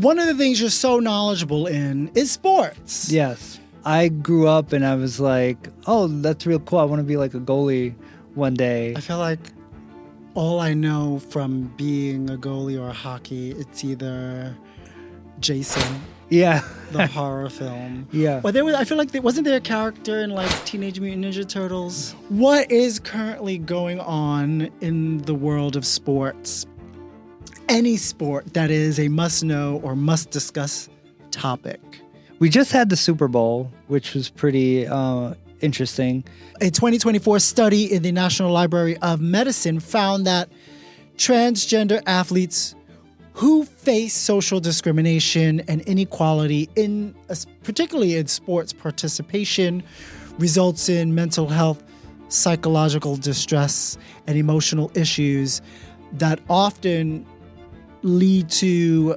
one of the things you're so knowledgeable in is sports. Yes. I grew up and I was like, oh, that's real cool. I want to be like a goalie one day. I feel like all I know from being a goalie or a hockey, it's either Jason, Yeah. the horror film. Yeah. Or I feel like wasn't there a character in like Teenage Mutant Ninja Turtles? What is currently going on in the world of sports? Any sport that is a must-know or must-discuss topic. We just had the Super Bowl, which was pretty interesting. A 2024 study in the National Library of Medicine found that transgender athletes who face social discrimination and inequality, particularly in sports participation, results in mental health, psychological distress, and emotional issues that often lead to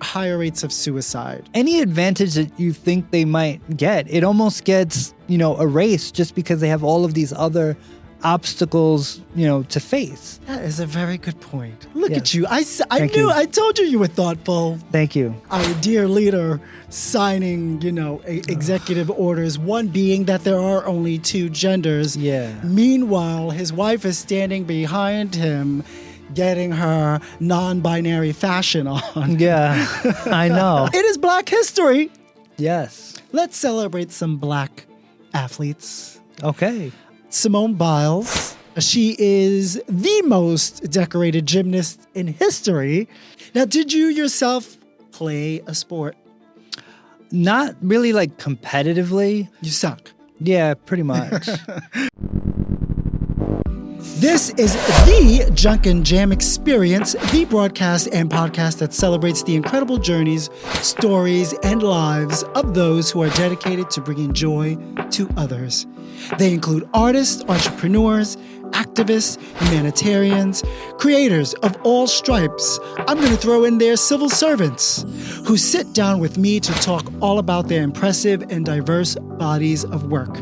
higher rates of suicide. Any advantage that you think they might get, it almost gets, erased just because they have all of these other obstacles, to face. That is a very good point. Look Yes. at you. I Thank knew, you. I told you were thoughtful. Thank you. Our dear leader signing, executive orders, one being that there are only two genders. Yeah. Meanwhile, his wife is standing behind him, getting her non-binary fashion on. Yeah, I know. It is Black History. Yes. Let's celebrate some Black athletes. Okay. Simone Biles. She is the most decorated gymnast in history. Now, did you yourself play a sport? Not really like competitively. You suck. Yeah, pretty much. This is the Junk and Jam Experience, the broadcast and podcast that celebrates the incredible journeys, stories, and lives of those who are dedicated to bringing joy to others. They include artists, entrepreneurs, activists, humanitarians, creators of all stripes. I'm going to throw in there civil servants who sit down with me to talk all about their impressive and diverse bodies of work.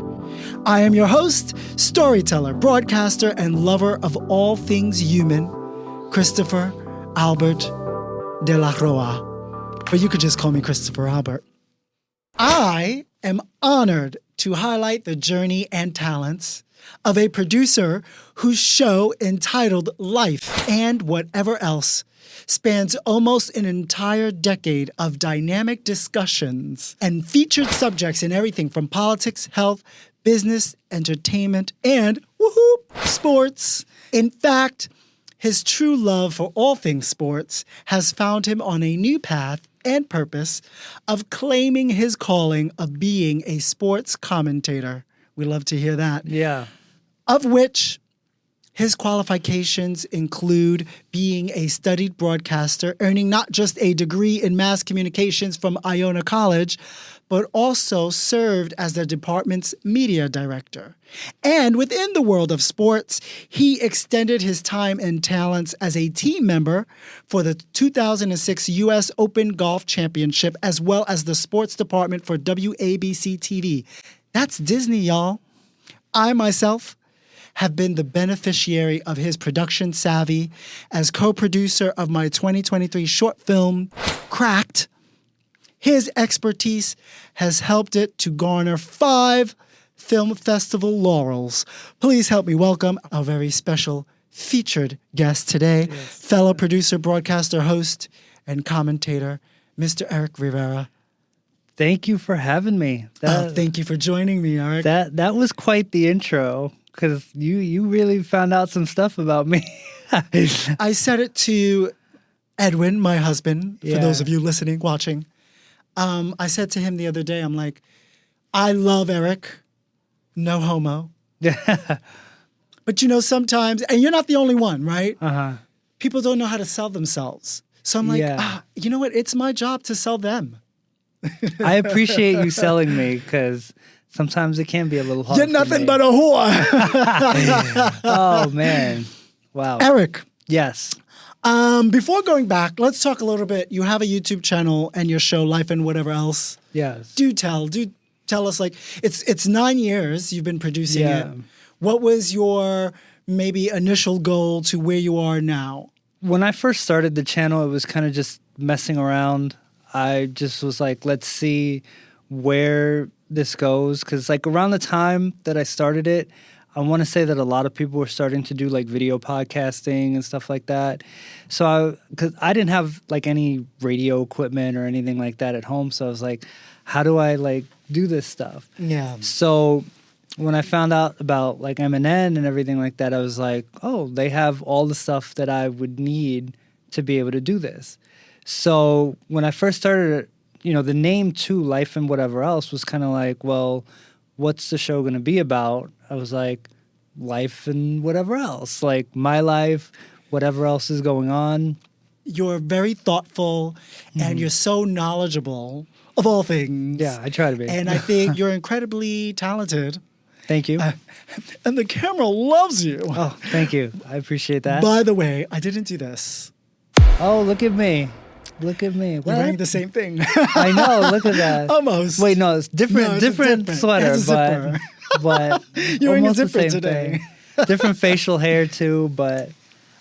I am your host, storyteller, broadcaster, and lover of all things human, Christopher Albert de la Roa. But you could just call me Christopher Albert. I am honored to highlight the journey and talents of a producer whose show entitled Life and Whatever Else spans almost an entire decade of dynamic discussions and featured subjects in everything from politics, health, business, entertainment, and sports. In fact, his true love for all things sports has found him on a new path and purpose of claiming his calling of being a sports commentator. We love to hear that. Yeah. Of which his qualifications include being a studied broadcaster, earning not just a degree in mass communications from Iona College, but also served as the department's media director. And within the world of sports, he extended his time and talents as a team member for the 2006 U.S. Open Golf Championship, as well as the sports department for WABC TV. That's Disney, y'all. I myself have been the beneficiary of his production savvy as co-producer of my 2023 short film, Cracked. His expertise has helped it to garner 5 film festival laurels. Please help me welcome our very special featured guest today, fellow producer, broadcaster, host, and commentator, Mr. Eric Rivera. Thank you for having me. Thank you for joining me, Eric. That was quite the intro, because you really found out some stuff about me. I said it to Edwin, my husband, for those of you listening, watching. I said to him the other day, I'm like, I love Eric, no homo. But sometimes, and you're not the only one, right? Uh-huh. People don't know how to sell themselves. So I'm like, you know what? It's my job to sell them. I appreciate you selling me, because sometimes it can be a little hard. You're nothing but a whore. Oh, man. Wow. Eric. Yes. Before going back, let's talk a little bit. You have a YouTube channel and your show, Life and Whatever Else. Yes. Do tell us, like, it's 9 years you've been producing it. What was your maybe initial goal to where you are now? When I first started the channel, it was kind of just messing around. I just was like, let's see where this goes. Because like around the time that I started it, I want to say that a lot of people were starting to do like video podcasting and stuff like that. So because I didn't have like any radio equipment or anything like that at home. So I was like, how do I like do this stuff? Yeah. So when I found out about like MNN and everything like that, I was like, oh, they have all the stuff that I would need to be able to do this. So when I first started, you know, the name too, Life and Whatever Else, was kind of like, well, what's the show going to be about? I was like, life and whatever else, like my life, whatever else is going on. You're very thoughtful and you're so knowledgeable of all things. Yeah, I try to be. And I think you're incredibly talented. Thank you. And the camera loves you. Oh, thank you. I appreciate that. By the way, I didn't do this. Oh, look at me. Look at me. You're What? wearing the same thing. I know. Look at that. Almost. Wait, no, it's different. No, it's different different. sweater, It's a zipper. but You're wearing a almost the zipper same today. thing. Different facial hair too, but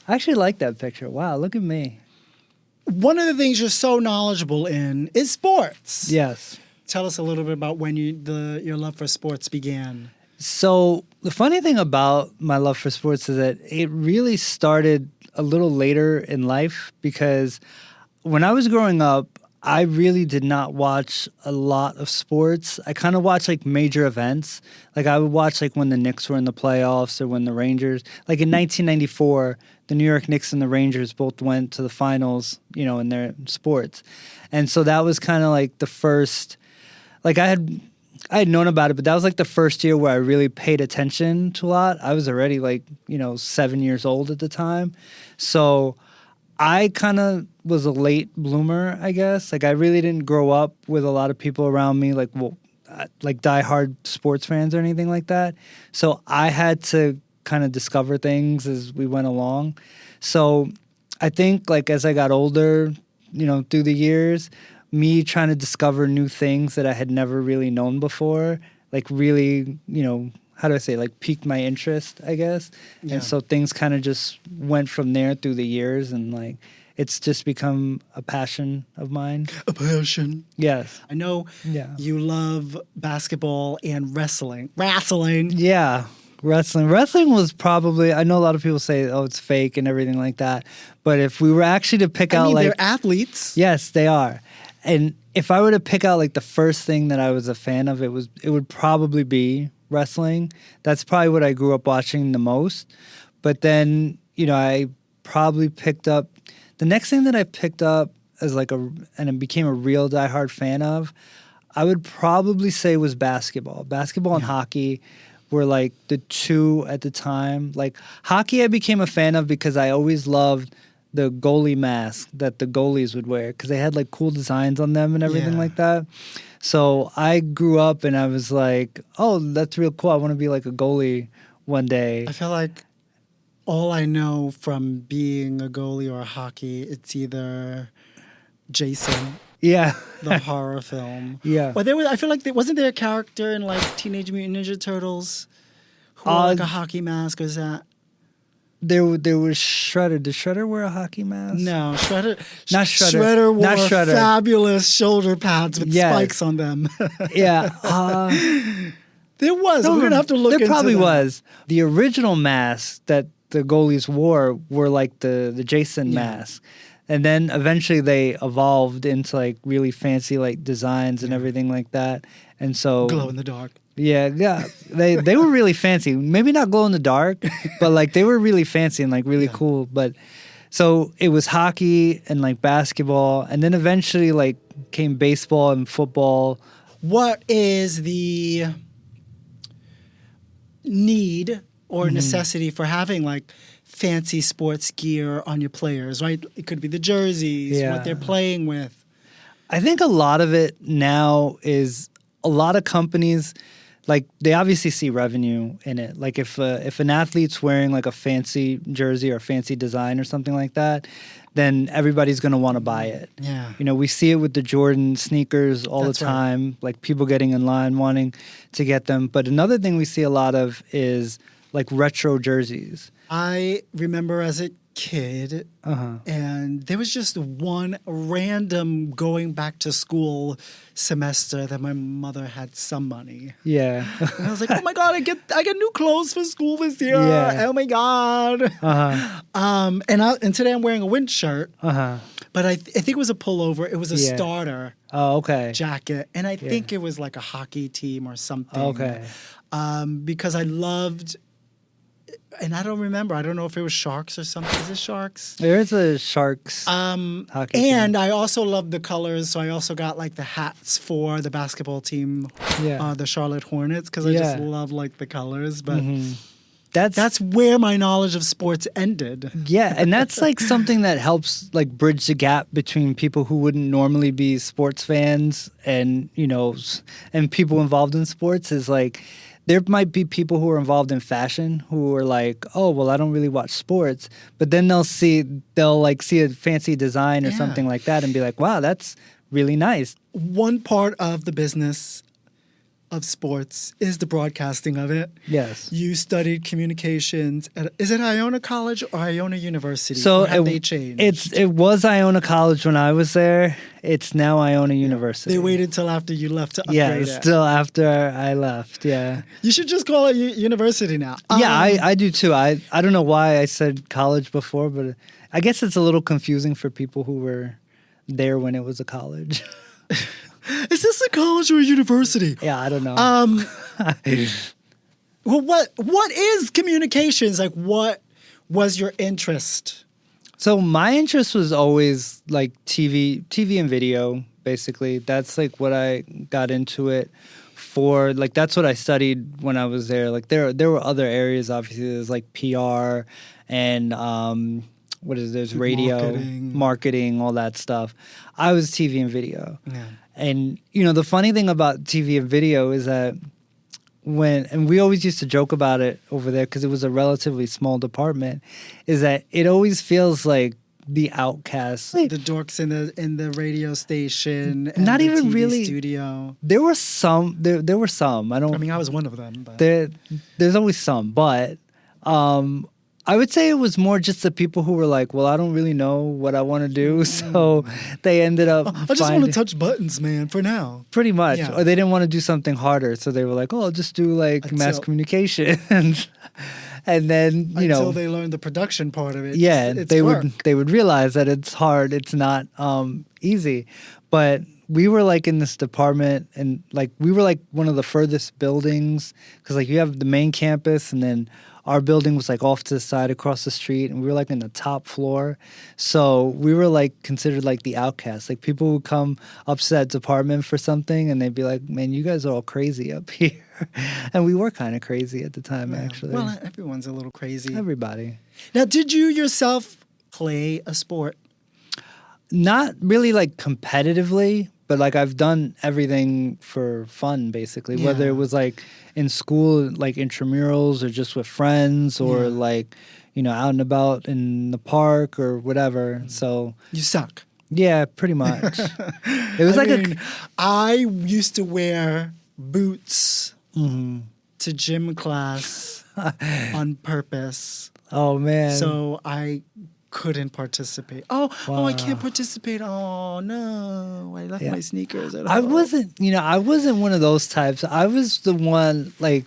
I actually like that picture. Wow, look at me. One of the things you're so knowledgeable in is sports. Yes. Tell us a little bit about when your love for sports began. So the funny thing about my love for sports is that it really started a little later in life, because when I was growing up, I really did not watch a lot of sports. I kind of watched like major events. Like I would watch like when the Knicks were in the playoffs or when the Rangers, like in 1994, the New York Knicks and the Rangers both went to the finals, you know, in their sports. And so that was kind of like the first, like I had known about it, but that was like the first year where I really paid attention to a lot. I was already like, you know, 7 years old at the time. So I kind of was a late bloomer, I guess. Like I really didn't grow up with a lot of people around me, like diehard sports fans or anything like that. So I had to kind of discover things as we went along. So I think like as I got older, you know, through the years, me trying to discover new things that I had never really known before, like really, you know, how do I say, like piqued my interest, I guess. Yeah. And so things kind of just went from there through the years, and like it's just become a passion of mine. A passion. Yes. I know you love basketball and wrestling. Yeah. Wrestling was probably, I know a lot of people say, oh, it's fake and everything like that. But if we were actually to pick out like... they're athletes. Yes, they are. And if I were to pick out like the first thing that I was a fan of, it would probably be wrestling. That's probably what I grew up watching the most. But then, you know, I probably picked up, the next thing that I picked up as like and it became a real diehard fan of, I would probably say was basketball. Basketball and hockey were like the two at the time. Like hockey I became a fan of because I always loved the goalie mask that the goalies would wear, because they had like cool designs on them and everything like that. So I grew up and I was like, oh, that's real cool. I want to be like a goalie one day. I feel like all I know from being a goalie or a hockey, it's either Jason, Yeah. the horror film. Yeah. Or I feel like wasn't there a character in like Teenage Mutant Ninja Turtles who wore like a hockey mask? Or is that? There was Shredder. Did Shredder wear a hockey mask? No, Shredder. Not Shredder. Shredder wore Not Shredder. fabulous shoulder pads with spikes on them. Yeah. There was. We're gonna have to look into There probably that. was. The original masks that the goalies wore were like the Jason mask. And then eventually they evolved into like really fancy like designs and everything like that. And so Glow in the dark. Yeah. They were really fancy. Maybe not glow in the dark, but like they were really fancy and like really cool. But so it was hockey and like basketball, and then eventually like came baseball and football. What is the need or necessity for having like fancy sports gear on your players, right? It could be the jerseys, what they're playing with. I think a lot of it now is a lot of companies, like they obviously see revenue in it. Like if an athlete's wearing like a fancy jersey or a fancy design or something like that, then everybody's going to want to buy it. Yeah. You know, we see it with the Jordan sneakers all That's the right. time, like people getting in line wanting to get them. But another thing we see a lot of is like retro jerseys. I remember as a kid, and there was just one random going back to school semester that my mother had some money. Yeah. And I was like, oh my God, I get new clothes for school this year. Yeah. Oh my God. And today I'm wearing a wind shirt. But I think it was a pullover. It was a starter jacket. And I think it was like a hockey team or something. Okay. Because I loved, and I don't remember. I don't know if it was Sharks or something. Is it Sharks? There is a Sharks hockey team. And I also loved the colors. So I also got like the hats for the basketball team, the Charlotte Hornets, because I just love like the colors. But that's where my knowledge of sports ended. Yeah, and that's like something that helps like bridge the gap between people who wouldn't normally be sports fans and, you know, and people involved in sports is like there might be people who are involved in fashion who are like, oh, well, I don't really watch sports, but then they'll see a fancy design or something like that and be like, wow, that's really nice. One part of the business of sports is the broadcasting of it. Yes. You studied communications is it Iona College or Iona University? So they changed? It was Iona College when I was there. It's now Iona University. They waited till after you left to upgrade it. Yeah, still after I left, yeah. You should just call it university now. Yeah, I do too. I don't know why I said college before, but I guess it's a little confusing for people who were there when it was a college. Is this a college or a university? Yeah, I don't know. Well, what is communications? Like, what was your interest? So my interest was always like TV and video, basically. That's like what I got into it for. Like, that's what I studied when I was there. Like, there were other areas, obviously. There's like PR and there's radio, marketing, all that stuff. I was TV and video. Yeah. And, you know, the funny thing about TV and video is that and we always used to joke about it over there because it was a relatively small department, is that it always feels like the outcasts. The dorks in the radio station and not the even TV really studio. There were some. There were some. I mean, I was one of them. But. There's always some, but I would say it was more just the people who were like, well, I don't really know what I want to do. So they ended up I just want to touch buttons, man, for now. Pretty much. Yeah. Or they didn't want to do something harder. So they were like, oh, I'll just do like mass communications. And then, until they learned the production part of it. Yeah, it's they work. would realize that it's hard. It's not easy. But we were like in this department and like we were like one of the furthest buildings because like you have the main campus and then our building was like off to the side across the street and we were like in the top floor. So we were like considered like the outcasts. Like people would come up to that department for something and they'd be like, man, you guys are all crazy up here. And we were kind of crazy at the time, actually. Well, everyone's a little crazy. Everybody. Now, did you yourself play a sport? Not really like competitively, but like I've done everything for fun, basically. Yeah. Whether it was like in school, like intramurals or just with friends or like, you know, out and about in the park or whatever. So you suck. Yeah, pretty much. It was I used to wear boots to gym class on purpose. Oh, man. So I couldn't participate. Oh, I can't participate. Oh, no. I left my sneakers at home. I wasn't one of those types. I was the one, like,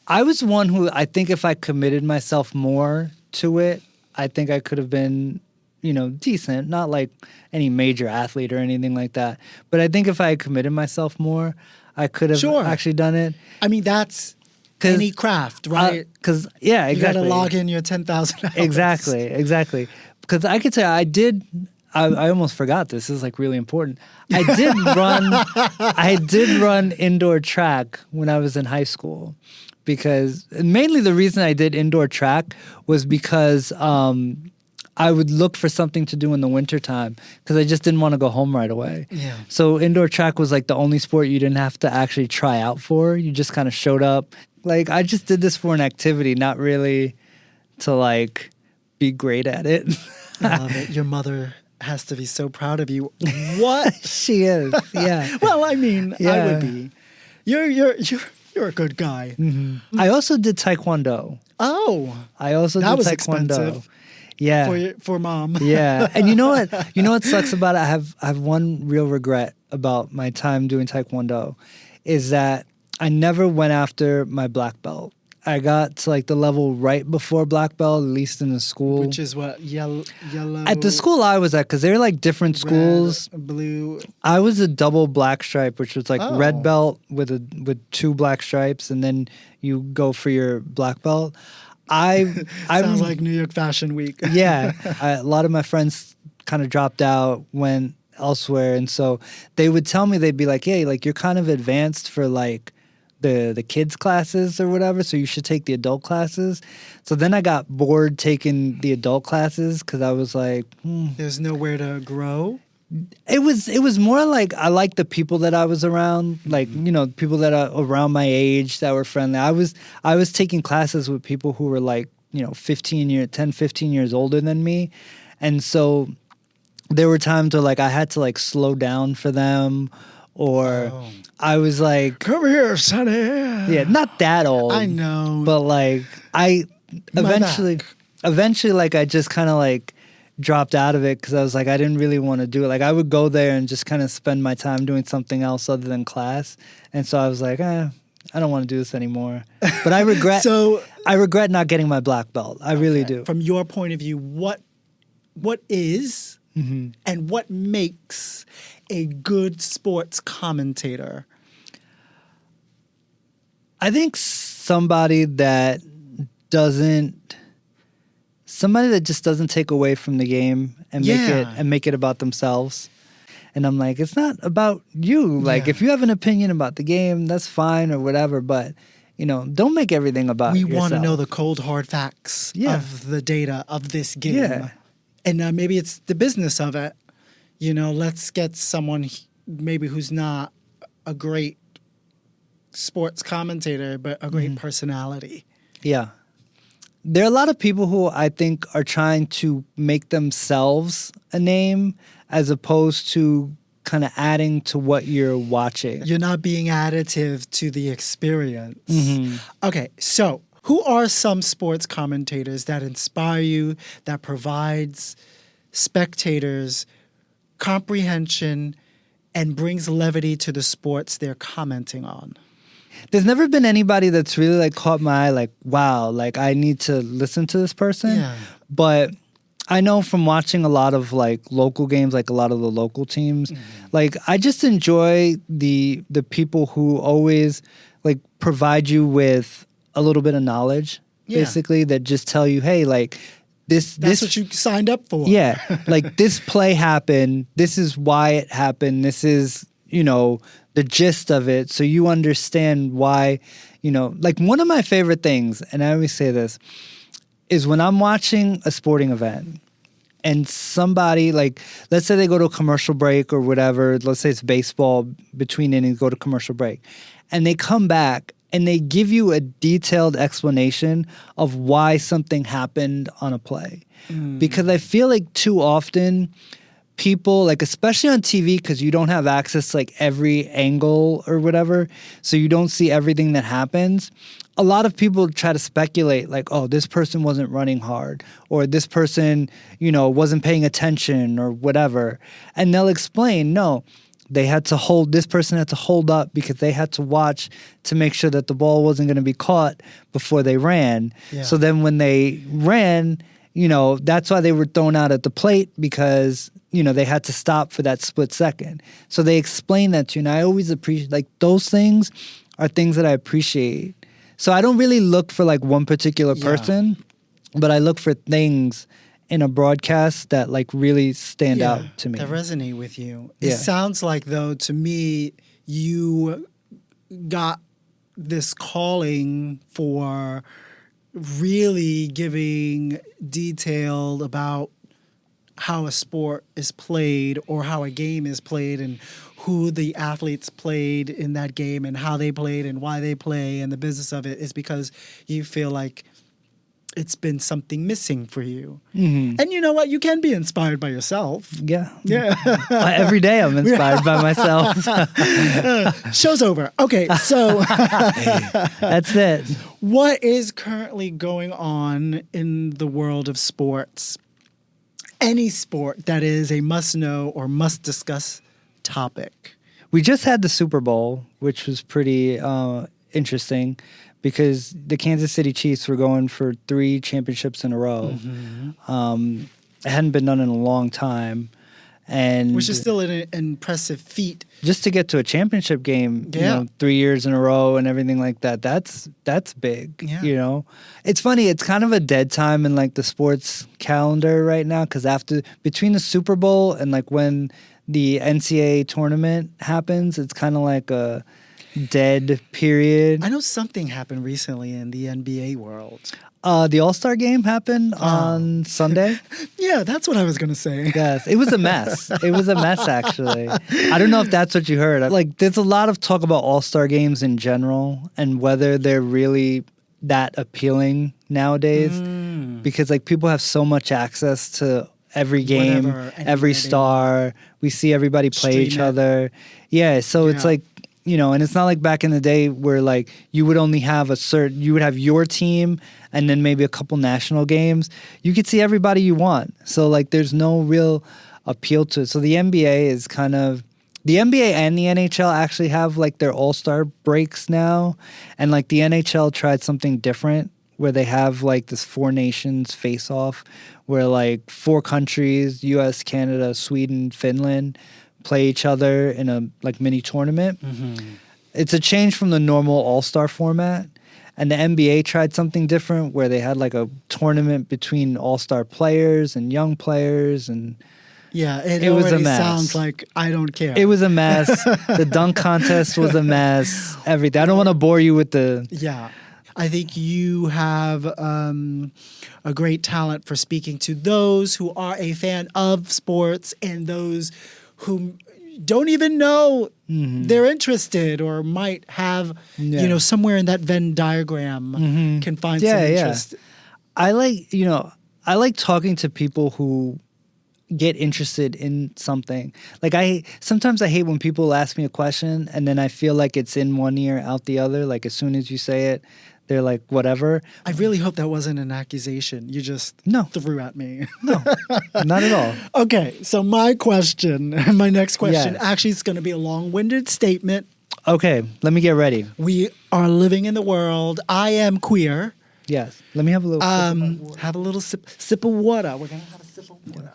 I was one who I think if I committed myself more to it, I think I could have been, you know, decent. Not like any major athlete or anything like that. But I think if I had committed myself more, I could have actually done it. I mean, that's any craft, right? Because, exactly. You got to log in your 10,000 hours. Exactly. Because I could say I almost forgot this. This is like really important. I did run indoor track when I was in high school. Because mainly the reason I did indoor track was because I would look for something to do in the wintertime because I just didn't want to go home right away. Yeah. So indoor track was like the only sport you didn't have to actually try out for. You just kind of showed up. Like I just did this for an activity, not really to like be great at it. I love it. Your mother has to be so proud of you. What? She is, yeah. Well, I mean, I would be. You're a good guy. I also did Taekwondo. Oh, I also that did was Taekwondo. expensive. Yeah. For mom. Yeah. And you know what? You know what sucks about it? I have one real regret about my time doing Taekwondo is that I never went after my black belt. I got to like the level right before black belt, at least in the school. Which is what? Yellow? At the school I was at, because they're like different schools. Blue. I was a double black stripe, which was like red belt with 2 black stripes, and then you go for your black belt. Sounds like New York Fashion Week. Yeah. A lot of my friends kind of dropped out, went elsewhere. And so they would tell me, they'd be like, hey, like you're kind of advanced for like the kids classes or whatever, so you should take the adult classes. So then I got bored taking the adult classes because I was like, There's nowhere to grow. It was more like I liked the people that I was around, like, you know, people that are around my age that were friendly. I was taking classes with people who were like, you know, 10, 15 years older than me. And so there were times where like I had to like slow down for them, or I was like, come here, sonny. Yeah, not that old. I know. But like I eventually like I just kind of like dropped out of it because I was like, I didn't really want to do it. Like I would go there and just kind of spend my time doing something else other than class. And so I was like, I don't want to do this anymore. But I regret not getting my black belt. I really do. From your point of view, what is and what makes a good sports commentator? I think somebody that just doesn't take away from the game and make it about themselves. And I'm like, it's not about you. Like, if you have an opinion about the game, that's fine or whatever. But, you know, don't make everything about yourself. We want to know the cold, hard facts of the data of this game. Yeah. And maybe it's the business of it. You know, let's get someone maybe who's not a great sports commentator, but a great personality. Yeah. There are a lot of people who I think are trying to make themselves a name as opposed to kind of adding to what you're watching. You're not being additive to the experience. Okay, so who are some sports commentators that inspire you, that provides spectators comprehension and brings levity to the sports they're commenting on? There's never been anybody that's really like caught my eye, like, wow, like I need to listen to this person. Yeah. But I know from watching a lot of like local games, like a lot of the local teams, like I just enjoy the people who always like provide you with a little bit of knowledge, basically, that just tell you, hey, like that's what you signed up for. Yeah. Like this play happened. This is why it happened. This is, you know, the gist of it. So you understand why, you know, like one of my favorite things, and I always say this, is when I'm watching a sporting event and somebody, like, let's say they go to a commercial break or whatever, let's say it's baseball, between innings, go to commercial break, and they come back and they give you a detailed explanation of why something happened on a play. Because I feel like too often people, like especially on TV, because you don't have access to like every angle or whatever, so you don't see everything that happens. A lot of people try to speculate like, oh, this person wasn't running hard, or this person, you know, wasn't paying attention or whatever. And they'll explain, no, this person had to hold up because they had to watch to make sure that the ball wasn't going to be caught before they ran. Yeah. So then when they ran, you know, that's why they were thrown out at the plate, because, you know, they had to stop for that split second. So they explain that to you. And I always appreciate, like, those things are things that I appreciate. So I don't really look for like one particular person, but I look for things in a broadcast that like really stand out to me. That resonate with you. It sounds like, though, to me, you got this calling for really giving detailed about how a sport is played or how a game is played and who the athletes played in that game and how they played and why they play, and the business of it is because you feel like it's been something missing for you. Mm-hmm. And you know what? You can be inspired by yourself. Yeah. Yeah. Every day I'm inspired by myself. Show's over. Okay, so That's it. what is currently going on in the world of sports? Any sport that is a must-know or must-discuss topic. We just had the Super Bowl, which was pretty interesting because the Kansas City Chiefs were going for 3 championships in a row. Mm-hmm. It hadn't been done in a long time. And Which is still an impressive feat. just to get to a championship game, 3 years in a row and everything like that, that's big, It's funny, it's kind of a dead time in like the sports calendar right now because between the Super Bowl and like when the NCAA tournament happens, it's kind of like a dead period. I know something happened recently in the NBA world. The All-Star game happened on Sunday. Yeah, that's what I was going to say. Yes, it was a mess. It was a mess, actually. I don't know if that's what you heard. Like, there's a lot of talk about All-Star games in general and whether they're really that appealing nowadays because, like, people have so much access to every game, every star. We see everybody play each other. Yeah, so it's like, and it's not like back in the day where like you would only have you would have your team and then maybe a couple national games. You could see everybody you want. So like there's no real appeal to it. So the NBA is the NBA and the NHL actually have like their all-star breaks now. And like the NHL tried something different where they have like this 4 nations face-off where like 4 countries, US, Canada, Sweden, Finland, play each other in a like mini tournament. Mm-hmm. It's a change from the normal all-star format. And the NBA tried something different where they had like a tournament between all-star players and young players. And yeah, it was a mess. Sounds like I don't care. It was a mess. The dunk contest was a mess. Everything. I don't want to bore you with the... Yeah. I think you have a great talent for speaking to those who are a fan of sports and those who don't even know they're interested or might have, somewhere in that Venn diagram can find some interest. I like talking to people who get interested in something. Like sometimes I hate when people ask me a question and then I feel like it's in one ear, out the other. Like as soon as you say it, they're like, whatever. I really hope that wasn't an accusation you just threw at me. No, not at all. Okay, so my next question, actually is going to be a long-winded statement. Okay, let me get ready. We are living in the world. I am queer. Yes, let me have a little have a little sip of water. We're going to have a sip of water.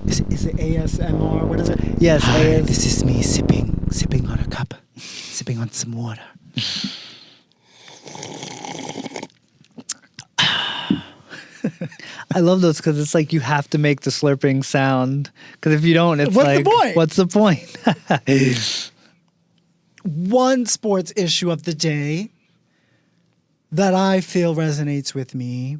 Is it ASMR? What is it? Yes, Hi, this is me sipping on a cup, sipping on some water. I love those because it's like you have to make the slurping sound because if you don't, it's what's the point? What's the point? One sports issue of the day that I feel resonates with me,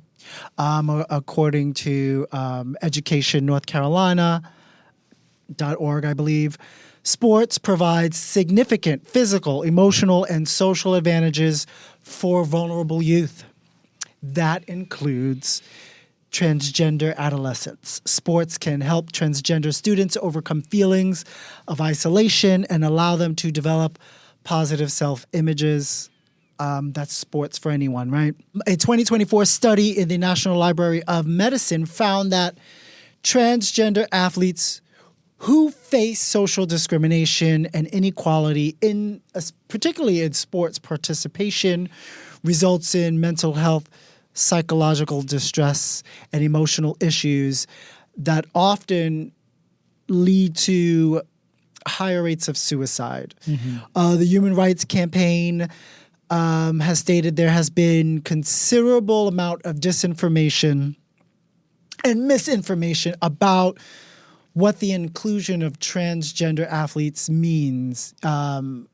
according to educationnorthcarolina.org, I believe, sports provides significant physical, emotional, and social advantages for vulnerable youth. That includes transgender adolescents. Sports can help transgender students overcome feelings of isolation and allow them to develop positive self-images. That's sports for anyone, right? A 2024 study in the National Library of Medicine found that transgender athletes who face social discrimination and inequality, particularly in sports participation, results in mental health, psychological distress, and emotional issues that often lead to higher rates of suicide. Mm-hmm. The Human Rights Campaign has stated there has been considerable amount of disinformation and misinformation about what the inclusion of transgender athletes means and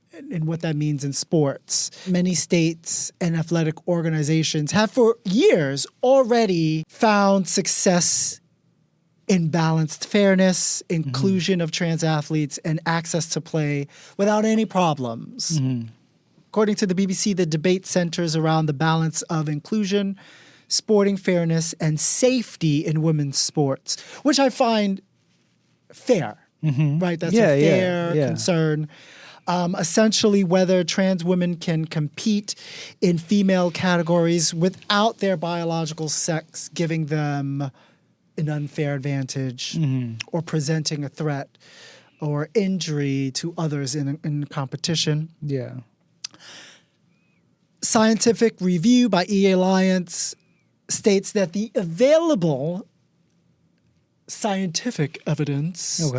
what that means in sports. Many states and athletic organizations have for years already found success in balanced fairness, inclusion of trans athletes, and access to play without any problems. Mm-hmm. According to the BBC, the debate centers around the balance of inclusion, sporting fairness and safety in women's sports, which I find fair, right? That's a fair concern. Essentially, whether trans women can compete in female categories without their biological sex giving them an unfair advantage or presenting a threat or injury to others in competition. Yeah. Scientific review by E Alliance states that the available scientific evidence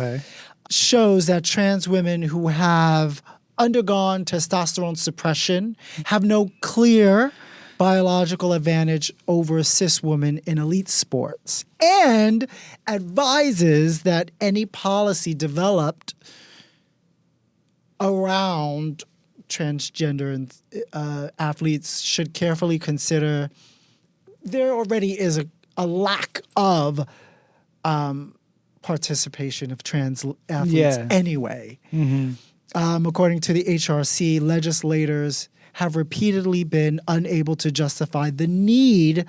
shows that trans women who have undergone testosterone suppression have no clear biological advantage over cis women in elite sports, and advises that any policy developed around transgender athletes should carefully consider there already is a lack of participation of trans athletes anyway. According to the HRC, legislators have repeatedly been unable to justify the need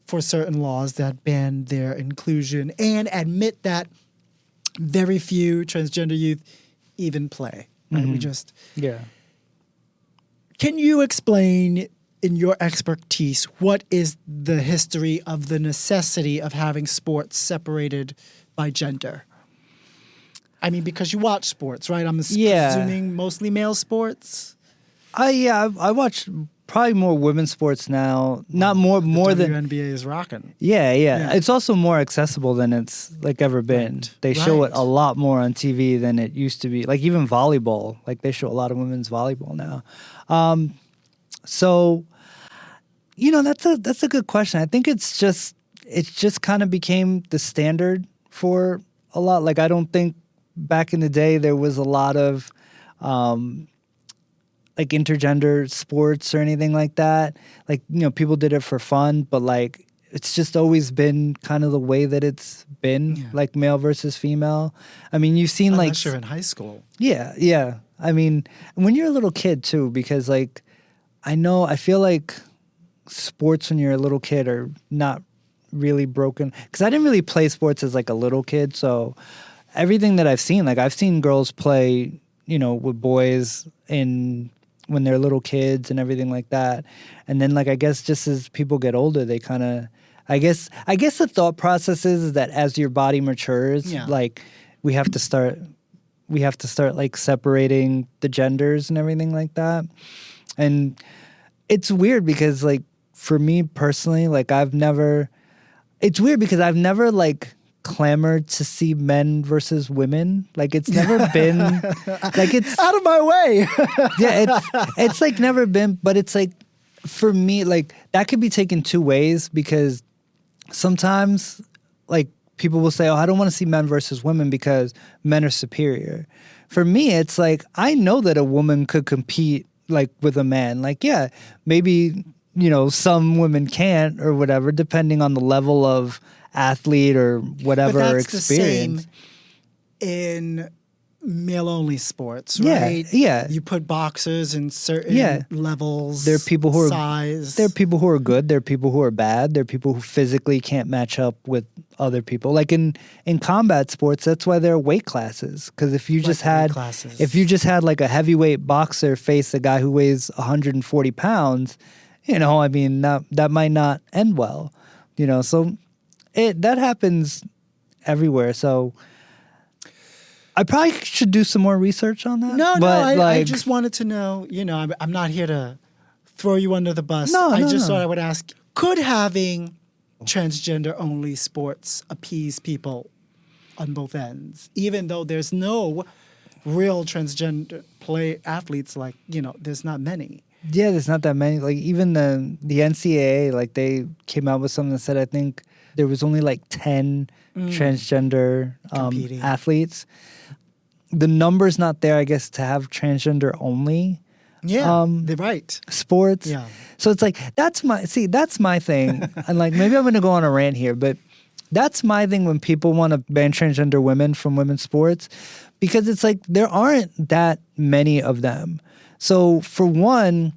for certain laws that ban their inclusion and admit that very few transgender youth even play. Right? We just... Can you explain, in your expertise, what is the history of the necessity of having sports separated by gender? I mean, because you watch sports, right? I'm presuming mostly male sports. I watch probably more women's sports now. Not more than WNBA is rocking. Yeah. It's also more accessible than it's like ever been. Right. They show it a lot more on TV than it used to be. Like even volleyball, like they show a lot of women's volleyball now. So, that's a good question. I think it just kind of became the standard for a lot. Like I don't think back in the day there was a lot of like intergender sports or anything like that. Like, people did it for fun, but like it's just always been kind of the way that it's been, like male versus female. I mean, you've seen unless you're in high school. Yeah. I mean, when you're a little kid too, because like I feel like sports when you're a little kid are not really broken. Because I didn't really play sports as like a little kid, so everything that I've seen, like I've seen girls play, with boys when they're little kids and everything like that. And then like I guess just as people get older, they kind of I guess the thought process is that as your body matures, like we have to start like separating the genders and everything like that. And it's weird because like for me personally, like I've never like clamored to see men versus women. Like it's never been like it's out of my way. It's like never been, but it's like for me, like that could be taken two ways because sometimes like people will say, oh, I don't want to see men versus women because men are superior. For me, it's like I know that a woman could compete like with a man. Like, yeah, maybe, some women can't or whatever, depending on the level of athlete or whatever but that's experience. The same in male-only sports, right? Yeah. You put boxers in certain levels. There are people who size. There are people who are good. There are people who are bad. There are people who physically can't match up with other people. Like in combat sports, that's why there are weight classes. Because if you just had like a heavyweight boxer face a guy who weighs 140 pounds, I mean that might not end well. So that happens everywhere. So I probably should do some more research on that. I just wanted to know, I'm not here to throw you under the bus. I just thought I would ask, could having transgender-only sports appease people on both ends? Even though there's no real transgender play athletes, like, there's not many. Yeah, there's not that many. Like, even the NCAA, like, they came out with something that said, I think, there was only like 10 transgender athletes. The number's not there, I guess, to have transgender only. Yeah, they're right. Sports. Yeah. So it's like, that's my thing. And like, maybe I'm going to go on a rant here, but that's my thing when people want to ban transgender women from women's sports, because it's like, there aren't that many of them. So for one,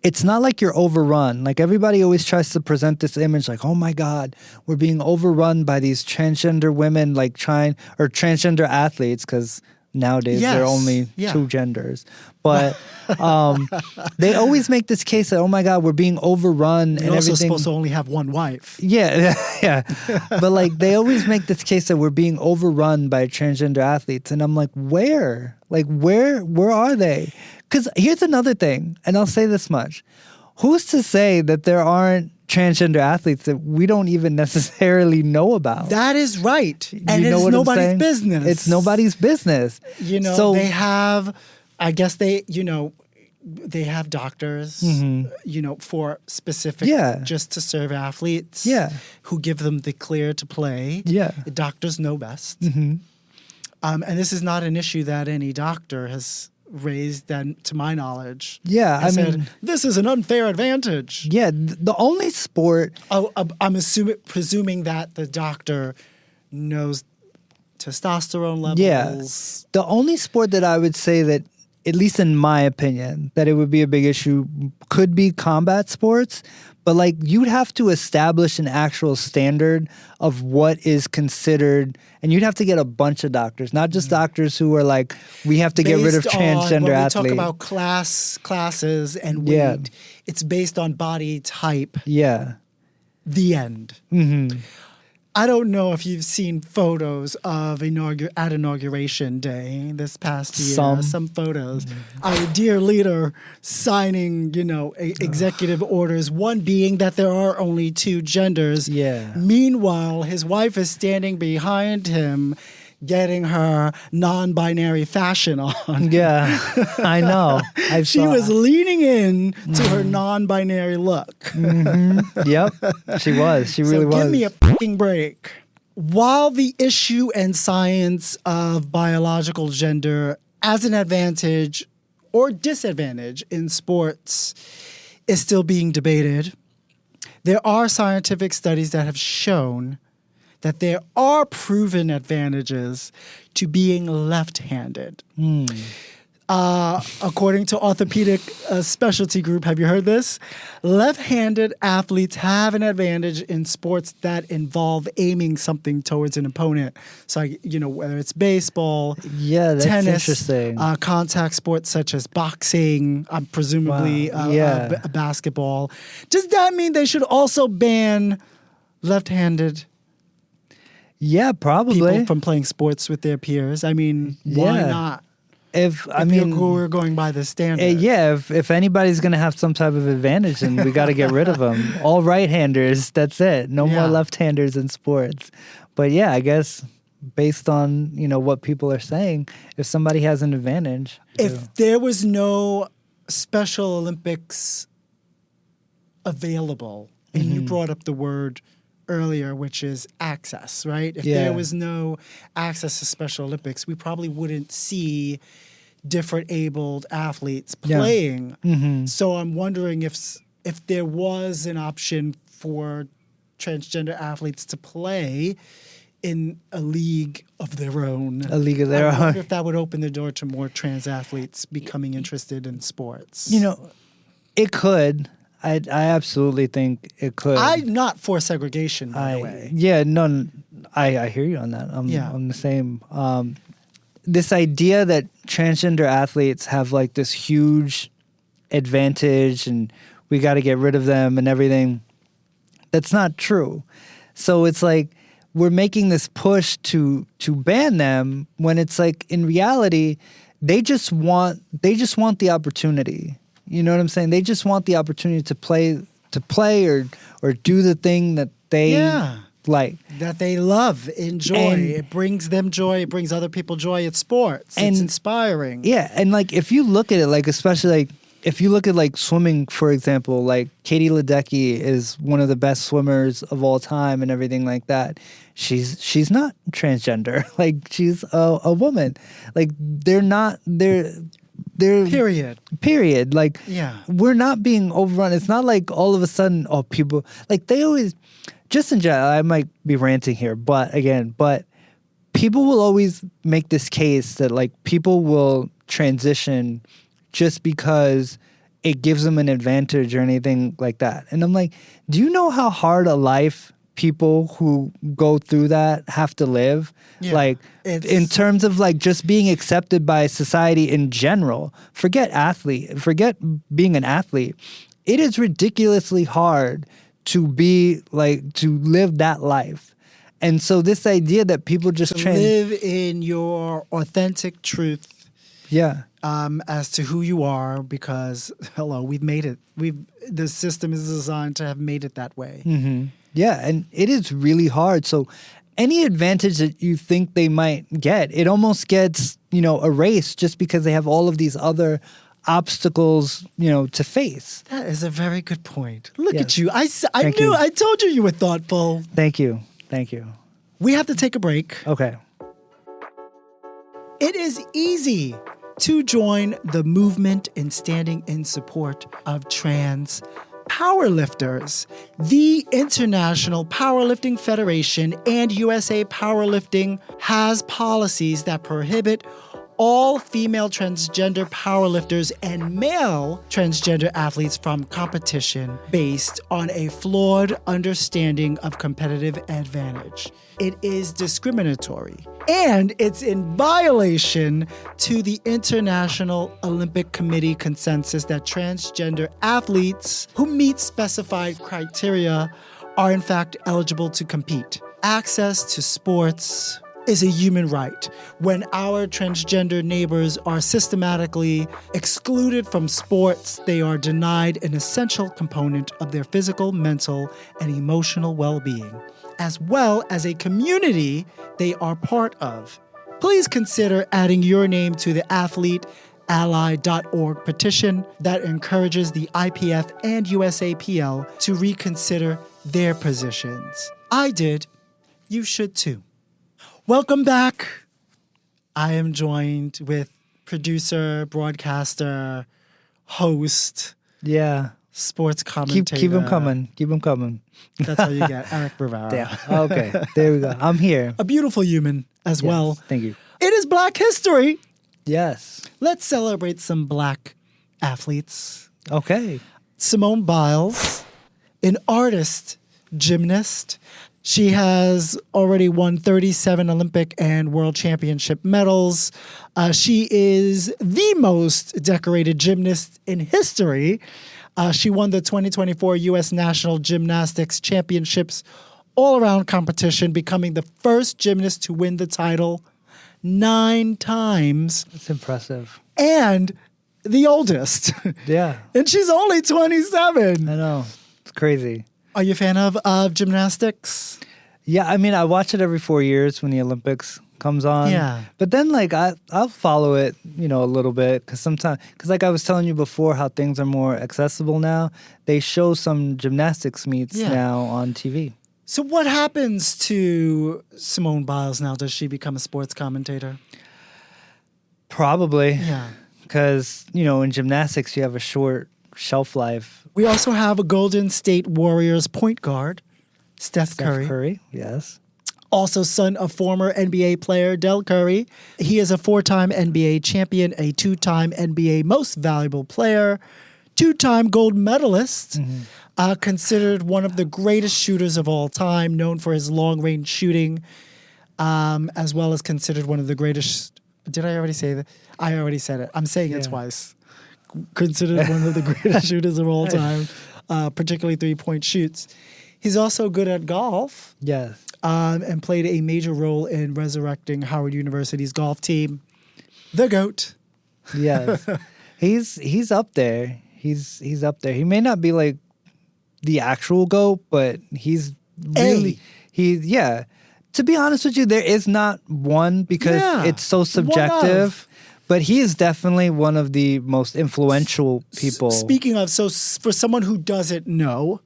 it's not like you're overrun. Like everybody always tries to present this image like, oh my God, we're being overrun by these transgender women, like or transgender athletes, because nowadays there are only two genders. But they always make this case that, oh my God, we're being overrun. You're also supposed to only have one wife. Yeah, yeah. But like they always make this case that we're being overrun by transgender athletes. And I'm like, where? Like where are they? Because here's another thing, and I'll say this much. Who's to say that there aren't transgender athletes that we don't even necessarily know about? That is right. And it's nobody's business. It's nobody's business. You know, so, they have, I guess they have doctors, you know, for specific, just to serve athletes who give them the clear to play. Yeah. The doctors know best. And this is not an issue that any doctor has raised, that, to my knowledge. Yeah, I mean, this is an unfair advantage. Yeah, the only sport. I'm presuming that the doctor knows testosterone levels. Yeah, the only sport that I would say that, at least in my opinion, that it would be a big issue could be combat sports. But like you'd have to establish an actual standard of what is considered, and you'd have to get a bunch of doctors, not just doctors who are like, we have to get rid of transgender athletes. When we talk about classes and weight, it's based on body type. Yeah. The end. Mm-hmm. I don't know if you've seen photos of at Inauguration Day this past year. Some photos. Our dear leader signing, you know, executive orders, one being that there are only two genders. Yeah. Meanwhile, his wife is standing behind him getting her non-binary fashion on. Yeah, I know. She was leaning in to her non-binary look. Yep, she was. She really was. Give me a fucking break. While the issue and science of biological gender as an advantage or disadvantage in sports is still being debated, there are scientific studies that have shown that there are proven advantages to being left-handed. According to Orthopedic Specialty Group, have you heard this? Left-handed athletes have an advantage in sports that involve aiming something towards an opponent. So, you know, whether it's baseball, that's tennis, interesting. Contact sports such as boxing, presumably basketball. Does that mean they should also ban left-handed Yeah, probably. people from playing sports with their peers? I mean, why not? If we're going by the standard. If anybody's going to have some type of advantage, then we got to get rid of them. All right-handers, that's it. No more left-handers in sports. But yeah, I guess based on, you know, what people are saying, if somebody has an advantage. If there was no Special Olympics available, and you brought up the word earlier, which is access, right? If there was no access to Special Olympics, we probably wouldn't see different abled athletes playing. So I'm wondering if there was an option for transgender athletes to play in a league of their own. A league of their own. I wonder if that would open the door to more trans athletes becoming interested in sports. You know, it could. I absolutely think it could. I'm not for segregation, by the way. Yeah, no, I hear you on that. I'm the same. This idea that transgender athletes have like this huge advantage and we got to get rid of them and everything, that's not true. So it's like we're making this push to ban them when it's like in reality they just want the opportunity. You know what I'm saying? They just want the opportunity to play or do the thing that they like. That they love, enjoy. It brings them joy. It brings other people joy. It's sports. It's inspiring. Yeah, and like if you look at it, like especially like if you look at like swimming, for example, like Katie Ledecky is one of the best swimmers of all time and everything like that. She's not transgender. Like she's a woman. Like they're Period. Like, we're not being overrun. It's not like all of a sudden, people, like they always, just in general, I might be ranting here, but people will always make this case that like people will transition just because it gives them an advantage or anything like that. And I'm like, do you know how hard a life people who go through that have to live? Yeah, like in terms of like just being accepted by society in general. Forget being an athlete. It is ridiculously hard to live that life. And so this idea that people just live in your authentic truth. Yeah. As to who you are, because we've made it. The system is designed to have made it that way. Mm-hmm. Yeah, and it is really hard. So any advantage that you think they might get, it almost gets, erased just because they have all of these other obstacles, to face. That is a very good point. Look Yes. at you. I told you were thoughtful. Thank you. We have to take a break. Okay. It is easy to join the movement in standing in support of trans powerlifters. The International Powerlifting Federation and USA Powerlifting has policies that prohibit all female transgender powerlifters and male transgender athletes from competition based on a flawed understanding of competitive advantage. It is discriminatory, and it's in violation to the International Olympic Committee consensus that transgender athletes who meet specified criteria are in fact eligible to compete. Access to sports is a human right. When our transgender neighbors are systematically excluded from sports, they are denied an essential component of their physical, mental, and emotional well-being, as well as a community they are part of. Please consider adding your name to the athleteally.org petition that encourages the IPF and USAPL to reconsider their positions. I did. You should too. Welcome back. I am joined with producer, broadcaster, host, sports commentator. Keep them coming. That's how you get Eric Rivera. Yeah. Okay, there we go. I'm here. A beautiful human as well. Thank you. It is Black History. Yes. Let's celebrate some Black athletes. Okay. Simone Biles, an artist, gymnast. She has already won 37 Olympic and World Championship medals. She is the most decorated gymnast in history. She won the 2024 U.S. National Gymnastics Championships all-around competition, becoming the first gymnast to win the title 9 times. That's impressive. And the oldest. Yeah. And she's only 27. I know. It's crazy. Are you a fan of gymnastics? Yeah, I mean, I watch it every 4 years when the Olympics comes on. Yeah. But then, I'll follow it, a little bit. Because like I was telling you before, how things are more accessible now. They show some gymnastics meets now on TV. So what happens to Simone Biles now? Does she become a sports commentator? Probably. Yeah. Because, in gymnastics, you have a short shelf life. We also have a Golden State Warriors point guard, Steph Curry. Steph Curry, yes. Also son of former NBA player Del Curry. He is a 4-time NBA champion, a 2-time NBA most valuable player, 2-time gold medalist, considered one of the greatest shooters of all time, known for his long-range shooting, as well as considered one of the greatest. Did I already say that? I already said it. I'm saying it twice. Considered one of the greatest shooters of all time, particularly 3-point shoots. He's also good at golf. Yes. And played a major role in resurrecting Howard University's golf team. The GOAT. Yes. He's up there. He's up there. He may not be like the actual GOAT, but he's really To be honest with you, there is not one because it's so subjective. But he is definitely one of the most influential people. Speaking of, so for someone who doesn't know,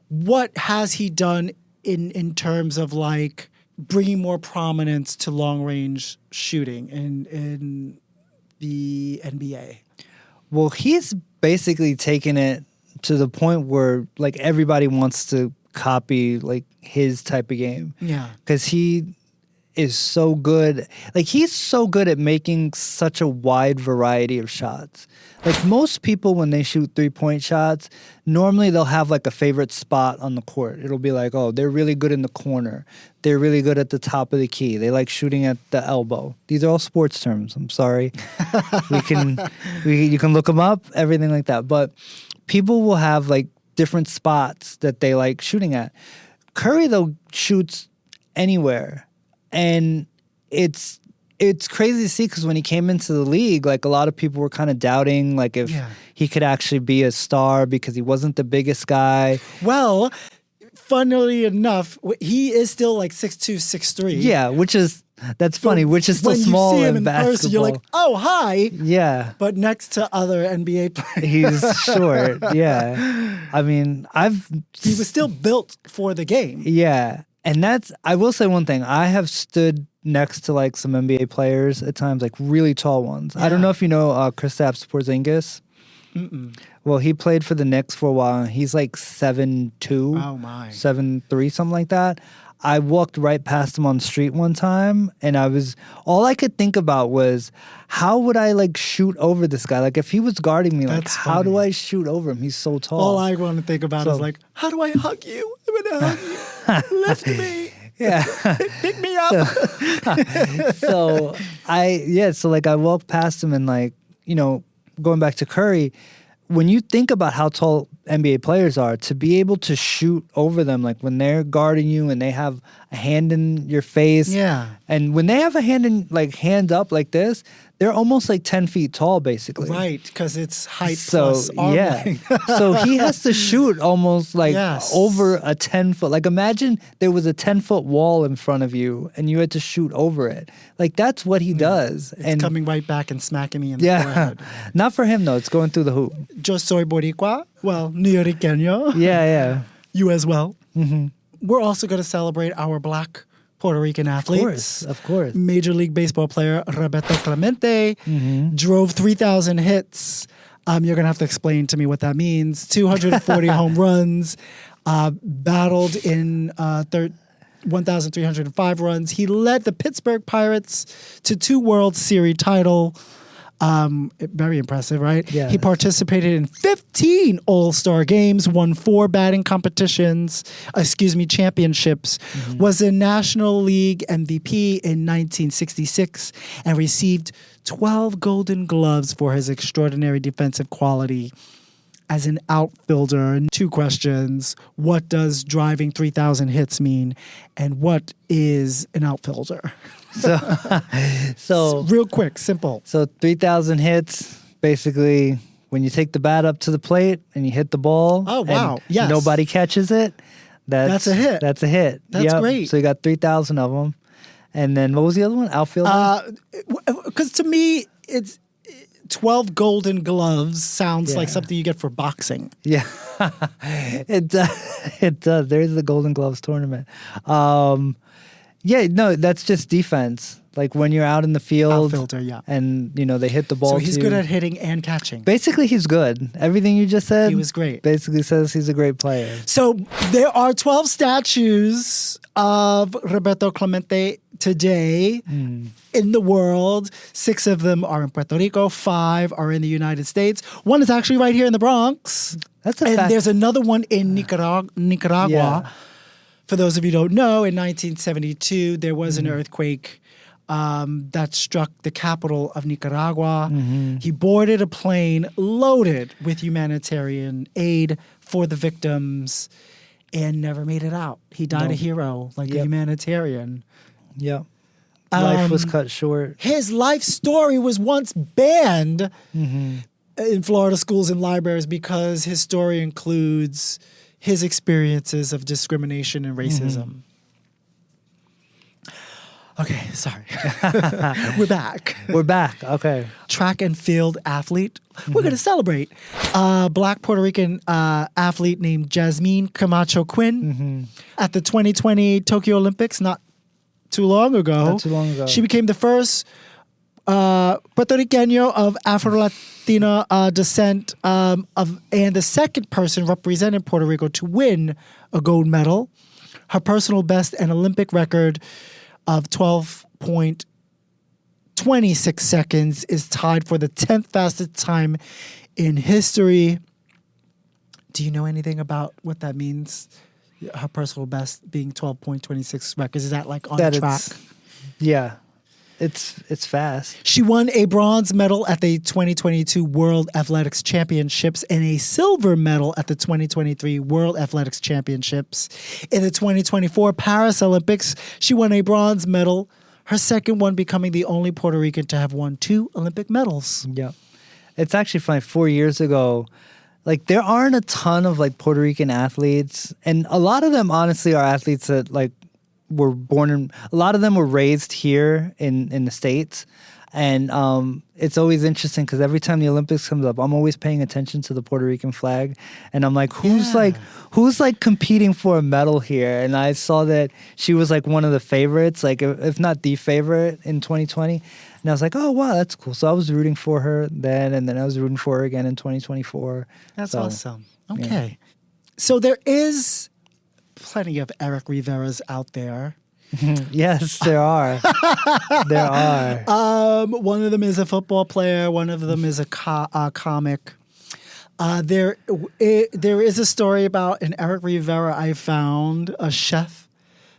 what has he done in terms of like bringing more prominence to long range shooting in the NBA? Well, he's basically taken it to the point where like everybody wants to copy like his type of game. Yeah. Because is so good. Like, he's so good at making such a wide variety of shots. Like, most people, when they shoot 3-point shots, normally they'll have like a favorite spot on the court. It'll be like, oh, they're really good in the corner. They're really good at the top of the key. They like shooting at the elbow. These are all sports terms. I'm sorry. You can look them up, everything like that. But people will have like different spots that they like shooting at. Curry, though, shoots anywhere. And it's crazy to see, because when he came into the league, like, a lot of people were kind of doubting like if he could actually be a star, because he wasn't the biggest guy. Well, funnily enough, he is still like 6'2", 6'3". Yeah, that's funny, which is still small when you see him in in basketball. person, you're like, oh, hi. Yeah. But next to other NBA players. He's short, yeah. I mean, he was still built for the game. Yeah. And I will say one thing. I have stood next to like some NBA players at times, like really tall ones. Yeah. I don't know if you know Kristaps Porzingis. Mm-mm. Well, he played for the Knicks for a while. He's like 7'2". Oh my. 7'3", something like that. I walked right past him on the street one time, and all I could think about was, how would I like shoot over this guy? Like, if he was guarding me, like, how do I shoot over him? He's so tall. All I want to think about is like, how do I hug you? I'm gonna hug you. Lift me. Yeah. Pick me up. So I walked past him, and like, you know, going back to Curry, when you think about how tall NBA players are, to be able to shoot over them, like when they're guarding you and they have a hand in your face. Yeah. And when they have a hand up like this, they're almost like 10 feet tall, basically. Right, because it's height plus arm length. So he has to shoot almost like over a 10-foot. Like, imagine there was a 10-foot wall in front of you and you had to shoot over it. Like, that's what he does. It's coming right back and smacking me in the forehead. Not for him, though. It's going through the hoop. Yo soy boricua. Well, Nuyoriqueño. Yeah. You as well. Mm-hmm. We're also going to celebrate our Black Puerto Rican athletes. Of course. Major League Baseball player Roberto Clemente drove 3,000 hits. You're going to have to explain to me what that means. 240 home runs, battled in 1,305 runs. He led the Pittsburgh Pirates to 2 World Series title. Very impressive, right? Yeah. He participated in 15 All-Star games, won 4 batting championships, was a National League MVP in 1966, and received 12 Golden Gloves for his extraordinary defensive quality as an outfielder. And 2 questions. What does driving 3,000 hits mean? And what is an outfielder? So real quick, simple. So 3,000 hits, basically, when you take the bat up to the plate and you hit the ball. Oh, wow. And yes. nobody catches it. That's a hit. That's a hit. That's great. So you got 3,000 of them. And then what was the other one? Outfielder? Because to me, it's 12 Golden Gloves sounds like something you get for boxing. Yeah, it does. There's the Golden Gloves tournament. That's just defense. Like when you're out in the field, outfielder, and they hit the ball. So he's good at hitting and catching. Basically, he's good. Everything you just said, he was great. Basically says he's a great player. So there are 12 statues of Roberto Clemente today in the world. 6 of them are in Puerto Rico. 5 are in the United States. 1 is actually right here in the Bronx. That's a fact. And there's another one in Nicaragua. Yeah. For those of you who don't know, in 1972, there was an earthquake that struck the capital of Nicaragua. He boarded a plane loaded with humanitarian aid for the victims and never made it out. He died a hero, like a humanitarian. Yep. Life was cut short. His life story was once banned in Florida schools and libraries because his story includes his experiences of discrimination and racism. Okay, sorry. We're back. We're back. Okay. Track and field athlete. We're going to celebrate a Black Puerto Rican athlete named Jasmine Camacho-Quinn at the 2020 Tokyo Olympics not too long ago. She became the first Puerto Riqueño of Afro-Latina descent and the second person representing Puerto Rico to win a gold medal. Her personal best and Olympic record of 12.26 seconds is tied for the 10th fastest time in history. Do you know anything about what that means? Her personal best being 12.26 records. Is that like on track? Yeah. It's fast. She won a bronze medal at the 2022 World Athletics Championships and a silver medal at the 2023 World Athletics Championships. In the 2024 Paris Olympics, she won a bronze medal, her second one becoming the only Puerto Rican to have won 2 Olympic medals. Yeah. It's actually funny. 4 years ago, like there aren't a ton of like Puerto Rican athletes, and a lot of them honestly are athletes that like were born in, a lot of them were raised here in the States. And it's always interesting because every time the Olympics comes up, I'm always paying attention to the Puerto Rican flag. And I'm like, who's competing for a medal here? And I saw that she was like one of the favorites, like if not the favorite in 2020. And I was like, oh, wow, that's cool. So I was rooting for her then, and then I was rooting for her again in 2024. That's awesome. Okay. Yeah. So there is plenty of Eric Riveras out there. Yes, there are. There are. One of them is a football player. One of them is a comic. There is a story about an Eric Rivera I found, a chef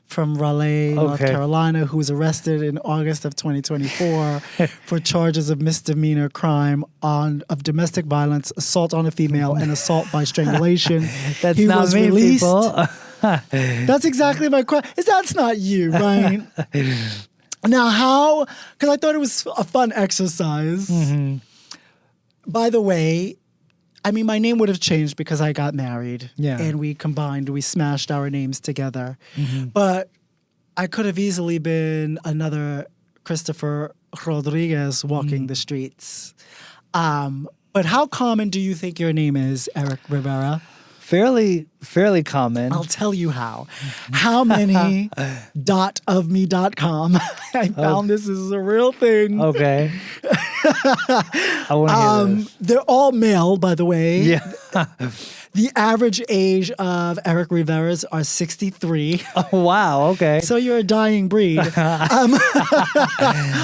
from Raleigh, North Carolina, who was arrested in August of 2024 for charges of misdemeanor crime of domestic violence, assault on a female, and assault by strangulation. That's not me, released. People. That's exactly my question. That's not you, right? Now, how? Because I thought it was a fun exercise. Mm-hmm. By the way, I mean, my name would have changed because I got married. Yeah. And we smashed our names together. Mm-hmm. But I could have easily been another Christopher Rodriguez walking the streets. But how common do you think your name is, Eric Rivera? Fairly common. I'll tell you how. How many .ofme.com I found this is a real thing. Okay. I want to hear this. They're all male, by the way. Yeah. The average age of Eric Rivera's are 63. Oh, wow. Okay. So you're a dying breed.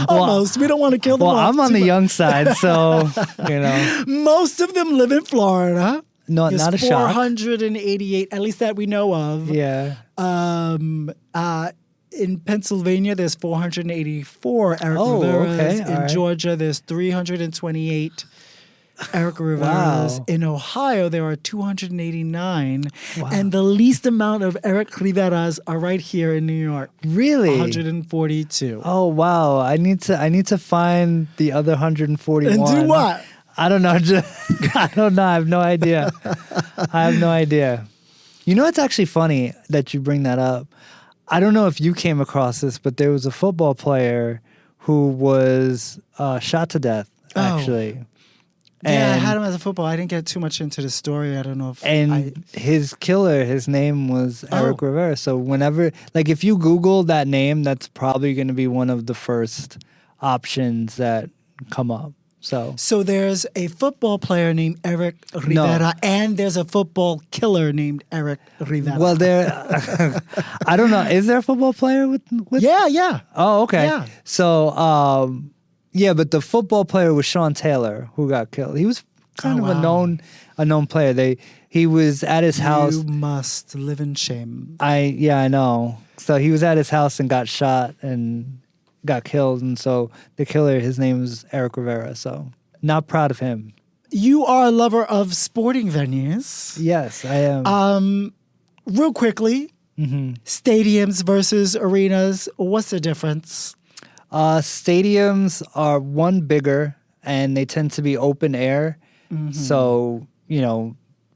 Almost. We don't want to kill them all. Well, I'm on the young side, so, Most of them live in Florida. No, There's not a shock. 488, at least that we know of. Yeah. In Pennsylvania, there's 484 Eric Riveras. Okay. In Georgia, there's 328 Eric Riveras. Wow. In Ohio, there are 289. Wow. And the least amount of Eric Riveras are right here in New York. Really? 142. Oh, wow. I need to find the other 141. And do what? I don't know. I don't know. I have no idea. You know, it's actually funny that you bring that up. I don't know if you came across this, but there was a football player who was shot to death, actually. Yeah, I had him as a football. I didn't get too much into the story. I don't know if his killer, his name was Eric Rivera. So whenever, like if you Google that name, that's probably going to be one of the first options that come up. So there's a football player named Eric Rivera, and there's a football killer named Eric Rivera. Well, I don't know. Is there a football player with? Yeah. Oh, okay. Yeah. So, but the football player was Sean Taylor, who got killed. He was kind of a known player. He was at his house. You must live in shame. I know. So he was at his house and got shot and got killed, and so the killer, his name is Eric Rivera, so not proud of him. You are a lover of sporting venues. Yes, I am. Real quickly, stadiums versus arenas, what's the difference? Stadiums are one bigger, and they tend to be open air, so,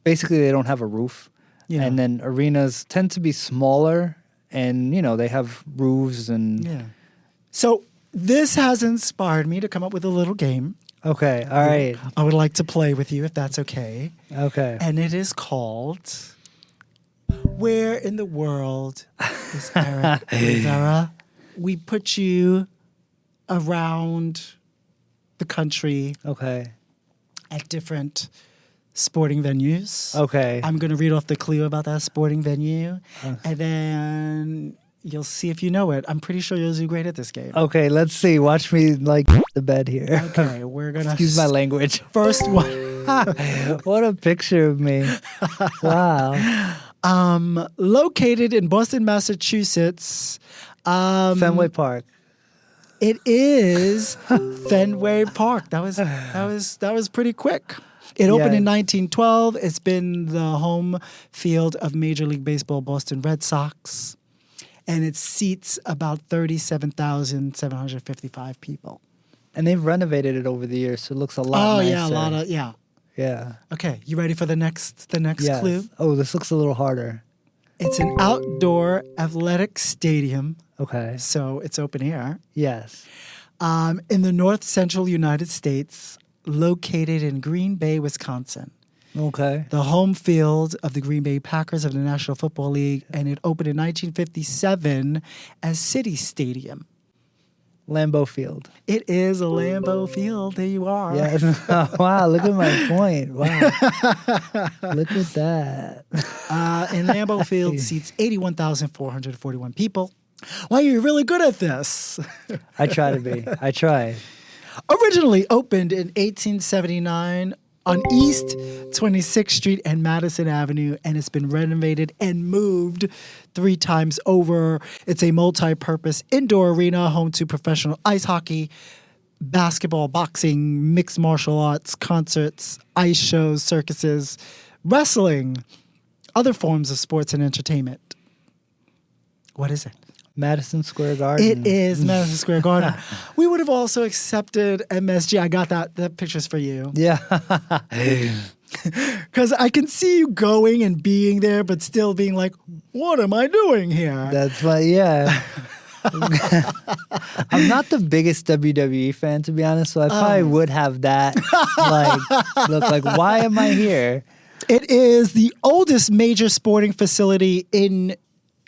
basically they don't have a roof. Yeah. And then arenas tend to be smaller, and, they have roofs and... Yeah. So this has inspired me to come up with a little game. Okay, all right. I would like to play with you if that's okay. Okay. And it is called Where in the World is Eric Rivera? We put you around the country. Okay. At different sporting venues. Okay. I'm going to read off the clue about that sporting venue. And then... You'll see if you know it. I'm pretty sure you'll do great at this game. Okay, let's see. Watch me like the bed here. Okay, we're gonna Excuse my language. First one. What a picture of me. Wow. Located in Boston, Massachusetts. Fenway Park. It is Fenway Park. That was pretty quick. It opened in 1912. It's been the home field of Major League Baseball Boston Red Sox, and it seats about 37,755 people. And they've renovated it over the years, so it looks a lot nicer. Yeah, a lot of yeah. Okay, you ready for the next Yes. clue? Oh, this looks a little harder. It's an outdoor athletic stadium. Okay. So it's open air. Yes. In the north central United States, located in Green Bay, Wisconsin. Okay. The home field of the Green Bay Packers of the National Football League, and it opened in 1957 as City Stadium. Lambeau Field. It is a Lambeau Field. There you are. Yes. Oh, wow, look at my point. Wow. Look at that. And Lambeau Field seats 81,441 people. Wow, you're really good at this. I try to be. I try. Originally opened in 1879 on East 26th Street and Madison Avenue, and it's been renovated and moved 3 times over. It's a multi-purpose indoor arena home to professional ice hockey, basketball, boxing, mixed martial arts, concerts, ice shows, circuses, wrestling, other forms of sports and entertainment. What is it? Madison Square Garden. It is Madison Square Garden. We would have also accepted MSG. I got that. That picture's for you. Yeah. Because I can see you going and being there, but still being like, what am I doing here? That's why, yeah. I'm not the biggest WWE fan, to be honest, so I probably would have that, look like, why am I here? It is the oldest major sporting facility in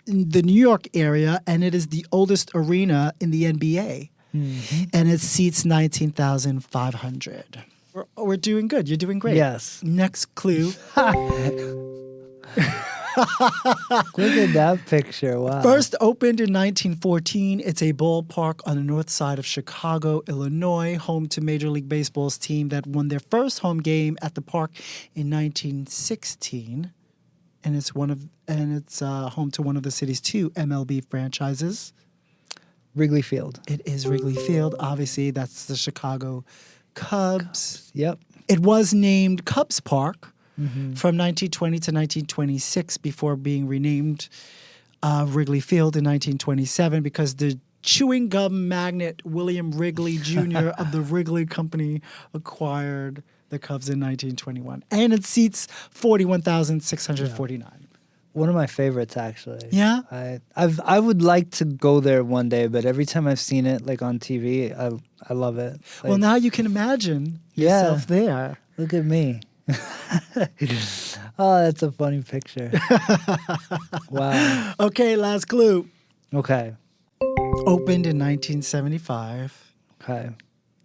the New York area, and it is the oldest arena in the NBA. Mm-hmm. And it seats 19,500. We're doing good. You're doing great. Yes. Next clue. Look at that picture. Wow. First opened in 1914, it's a ballpark on the north side of Chicago, Illinois, home to Major League Baseball's team that won their first home game at the park in 1916. And it's home to one of the city's 2 MLB franchises. Wrigley Field. It is Wrigley Field. Obviously, that's the Chicago Cubs. Yep. It was named Cubs Park from 1920 to 1926 before being renamed Wrigley Field in 1927 because the chewing gum magnate William Wrigley Jr. of the Wrigley Company acquired the Cubs in 1921. And it seats 41,649. One of my favorites, actually. Yeah? I would like to go there one day, but every time I've seen it like on TV, I love it. Like, Well, now you can imagine yourself there. Look at me. Oh, that's a funny picture. Wow. Okay, last clue. Okay. Opened in 1975. Okay.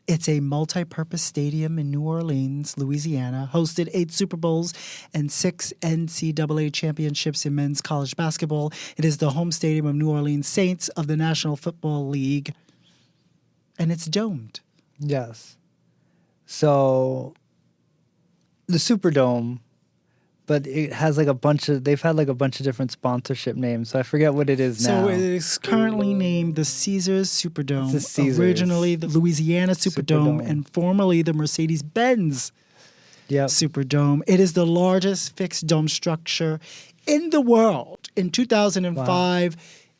It's a multi-purpose stadium in New Orleans, Louisiana, hosted 8 Super Bowls and 6 NCAA championships in men's college basketball. It is the home stadium of New Orleans Saints of the National Football League, and it's domed. Yes. So the Superdome, but it has like they've had like a bunch of different sponsorship names, so I forget what it is now. So it is currently named the Caesars Superdome, The Caesars. originally the Louisiana Superdome, and formerly the Mercedes-Benz Superdome. It is the largest fixed dome structure in the world. In 2005,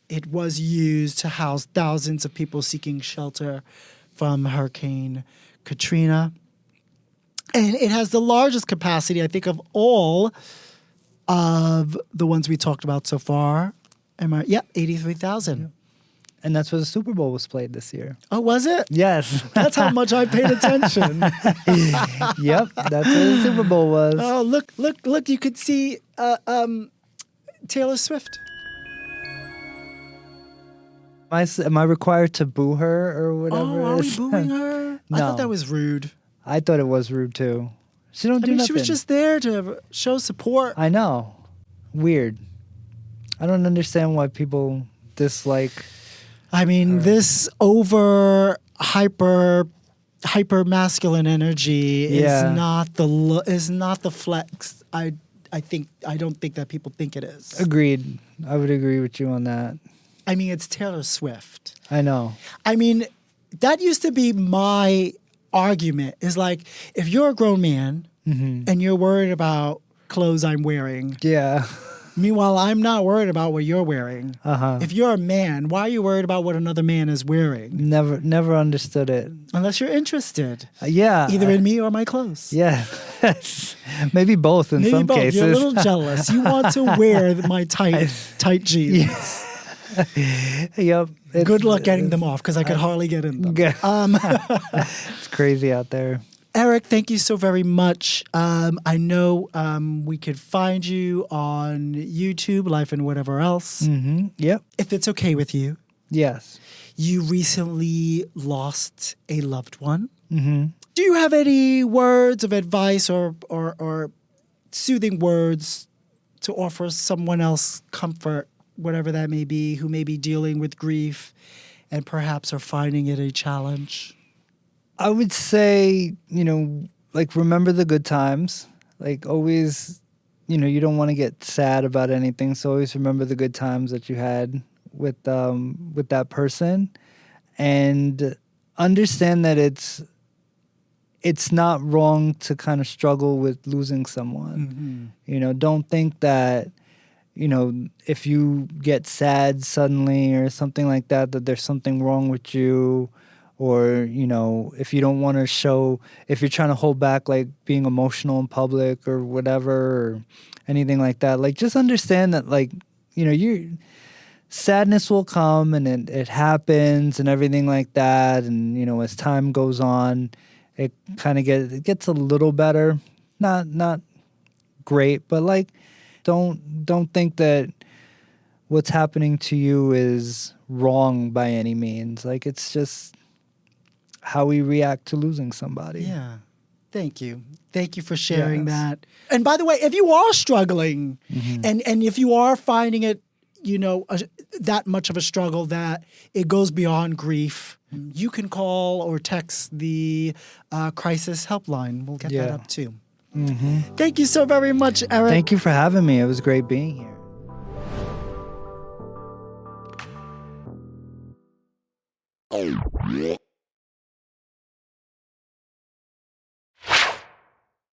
it was used to house thousands of people seeking shelter from Hurricane Katrina. And it has the largest capacity, I think, of all of the ones we talked about so far. 83,000. Yeah. And that's where the Super Bowl was played this year. Oh, was it? Yes. That's how much I paid attention. Yep, that's where the Super Bowl was. Oh, look, you could see Taylor Swift. Am I required to boo her or whatever? Oh, are we booing her? No. I thought that was rude. I thought it was rude too. She don't do nothing. She was just there to show support. I know. Weird. I don't understand why people dislike? I mean, this hyper masculine energy is not the flex. I don't think that people think it is. Agreed. I would agree with you on that. I mean, it's Taylor Swift. I know. I mean, that used to be my argument. Is like, if you're a grown man and you're worried about clothes I'm wearing. Yeah. Meanwhile, I'm not worried about what you're wearing. If you're a man, why are you worried about what another man is wearing? Never understood it. Unless you're interested. Yeah. Either in me or my clothes. Yeah. Maybe both in some cases. You're a little jealous. You want to wear my tight jeans. Yep. Good luck getting them off because I could hardly get in them. It's crazy out there. Eric, thank you so very much. I know we could find you on YouTube, Life and whatever else. Yep. If it's okay with you. Yes. You recently lost a loved one. Do you have any words of advice or soothing words to offer someone else comfort, whatever that may be, who may be dealing with grief and perhaps are finding it a challenge? I would say, like, remember the good times. Like, always, you don't want to get sad about anything. So always remember the good times that you had with that person, and understand that it's not wrong to kind of struggle with losing someone. Don't think that, if you get sad suddenly or something like that, that there's something wrong with you. Or, if you don't want to show, if you're trying to hold back, like, being emotional in public or whatever, or anything like that, like, just understand that, like, sadness will come and it happens and everything like that. And, as time goes on, it kind of gets a little better. Not great, but, like, don't think that what's happening to you is wrong by any means. Like, it's just how we react to losing somebody. Yeah. Thank you. Thank you for sharing that. And by the way, if you are struggling and if you are finding it, that much of a struggle that it goes beyond grief, you can call or text the crisis helpline. We'll get that up too. Thank you so very much, Eric. Thank you for having me. It was great being here.